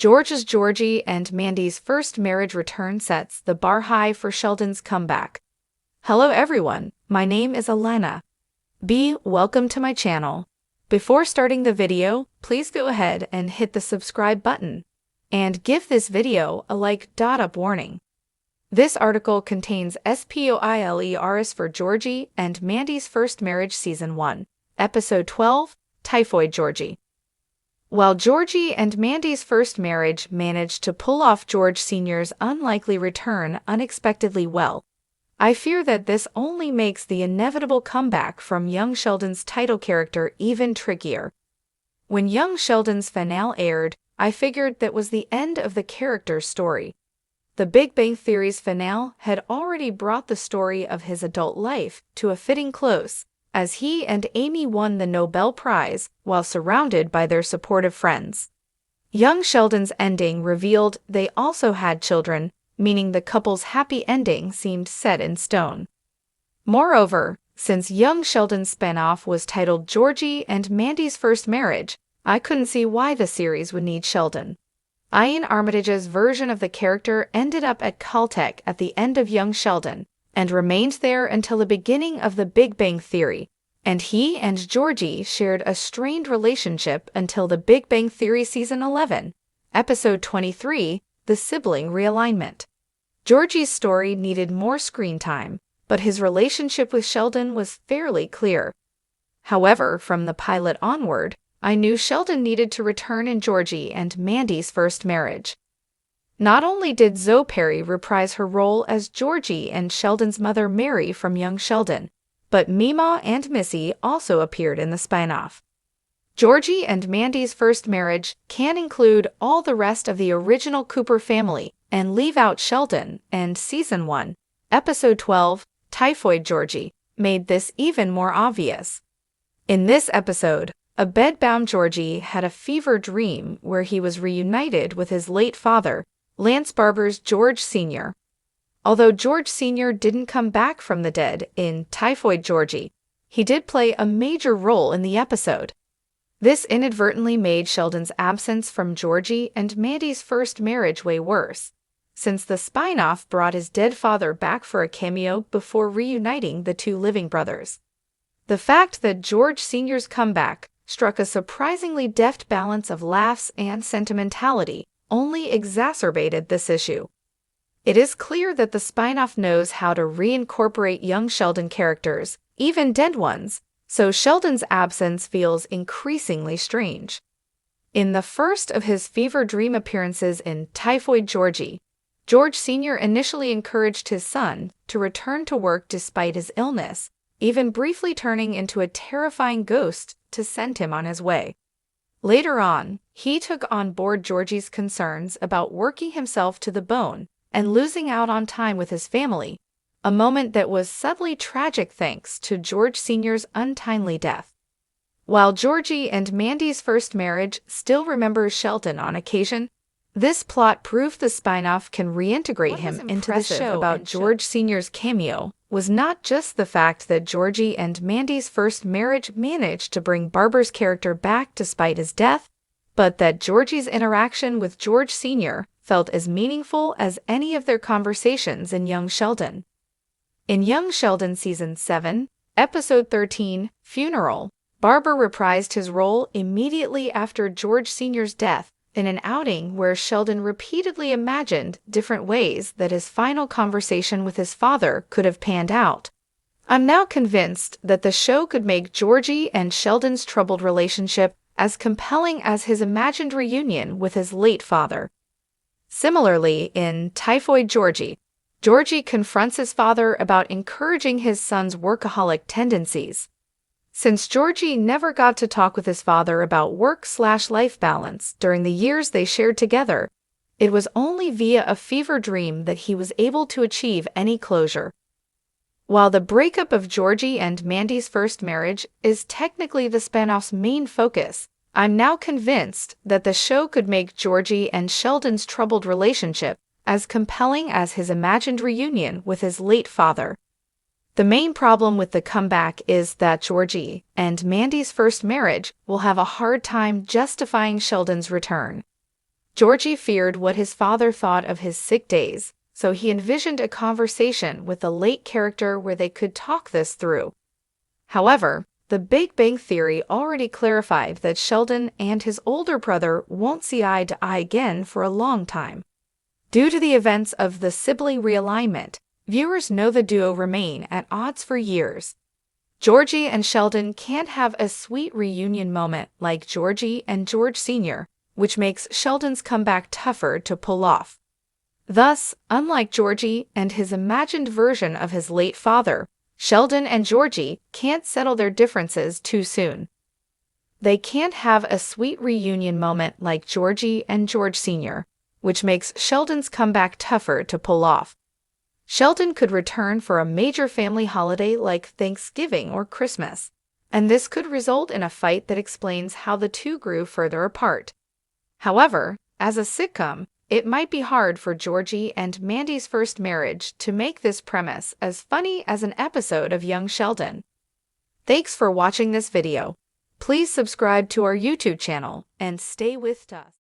Georgie and Mandy's first marriage return sets the bar high for Sheldon's comeback. Hello everyone, my name is Elena. Welcome to my channel. Before starting the video, please go ahead and hit the subscribe button. And give this video a like. Up warning. This article contains spoilers for Georgie and Mandy's First Marriage Season 1, Episode 12, Typhoid Georgie. While Georgie and Mandy's first marriage managed to pull off George Sr.'s unlikely return unexpectedly well, I fear that this only makes the inevitable comeback from young Sheldon's title character even trickier. When young Sheldon's finale aired, I figured that was the end of the character's story. The Big Bang Theory's finale had already brought the story of his adult life to a fitting close, as he and Amy won the Nobel Prize while surrounded by their supportive friends. Young Sheldon's ending revealed they also had children, meaning the couple's happy ending seemed set in stone. Moreover, since young Sheldon's spinoff was titled Georgie and Mandy's First Marriage, I couldn't see why the series would need Sheldon. Ian Armitage's version of the character ended up at Caltech at the end of young Sheldon, and remained there until the beginning of the Big Bang Theory, and he and Georgie shared a strained relationship until the Big Bang Theory Season 11, Episode 23, The Sibling Realignment. Georgie's story needed more screen time, but his relationship with Sheldon was fairly clear. However, from the pilot onward, I knew Sheldon needed to return in Georgie and Mandy's first marriage. Not only did Zoe Perry reprise her role as Georgie and Sheldon's mother Mary from young Sheldon, but Mima and Missy also appeared in the spinoff. Georgie and Mandy's first marriage can include all the rest of the original Cooper family and leave out Sheldon, and Season 1, Episode 12, Typhoid Georgie, made this even more obvious. In this episode, a bedbound Georgie had a fever dream where he was reunited with his late father, Lance Barber's George Sr. Although George Sr. didn't come back from the dead in Typhoid Georgie, he did play a major role in the episode. This inadvertently made Sheldon's absence from Georgie and Mandy's first marriage way worse, since the spinoff brought his dead father back for a cameo before reuniting the two living brothers. The fact that George Sr.'s comeback struck a surprisingly deft balance of laughs and sentimentality only exacerbated this issue. It is clear that the spinoff knows how to reincorporate young Sheldon characters, even dead ones, so Sheldon's absence feels increasingly strange. In the first of his fever dream appearances in Typhoid Georgie, George Sr. initially encouraged his son to return to work despite his illness, even briefly turning into a terrifying ghost to send him on his way. Later on, he took on board Georgie's concerns about working himself to the bone and losing out on time with his family, a moment that was subtly tragic thanks to George Sr.'s untimely death. While Georgie and Mandy's first marriage still remembers Sheldon on occasion, this plot proved the spinoff can reintegrate him into the show. About George Sr.'s cameo was not just the fact that Georgie and Mandy's first marriage managed to bring Barber's character back despite his death, but that Georgie's interaction with George Sr. felt as meaningful as any of their conversations in Young Sheldon. In Young Sheldon Season 7, Episode 13, Funeral, Barber reprised his role immediately after George Sr.'s death in an outing where Sheldon repeatedly imagined different ways that his final conversation with his father could have panned out. I'm now convinced that the show could make Georgie and Sheldon's troubled relationship as compelling as his imagined reunion with his late father. Similarly, in Typhoid Georgie, Georgie confronts his father about encouraging his son's workaholic tendencies. Since Georgie never got to talk with his father about work/life balance during the years they shared together, it was only via a fever dream that he was able to achieve any closure. While the breakup of Georgie and Mandy's first marriage is technically the spinoff's main focus, I'm now convinced that the show could make Georgie and Sheldon's troubled relationship as compelling as his imagined reunion with his late father. The main problem with the comeback is that Georgie and Mandy's first marriage will have a hard time justifying Sheldon's return. Georgie feared what his father thought of his sick days, so he envisioned a conversation with the late character where they could talk this through. However, the Big Bang Theory already clarified that Sheldon and his older brother won't see eye to eye again for a long time. Due to the events of the sibling realignment, viewers know the duo remain at odds for years. Georgie and Sheldon can't have a sweet reunion moment like Georgie and George Sr., which makes Sheldon's comeback tougher to pull off. Thus, unlike Georgie and his imagined version of his late father, Sheldon and Georgie can't settle their differences too soon. They can't have a sweet reunion moment like Georgie and George Sr., which makes Sheldon's comeback tougher to pull off. Sheldon could return for a major family holiday like Thanksgiving or Christmas, and this could result in a fight that explains how the two grew further apart. However, as a sitcom, it might be hard for Georgie and Mandy's first marriage to make this premise as funny as an episode of Young Sheldon. Thanks for watching this video. Please subscribe to our YouTube channel and stay with us.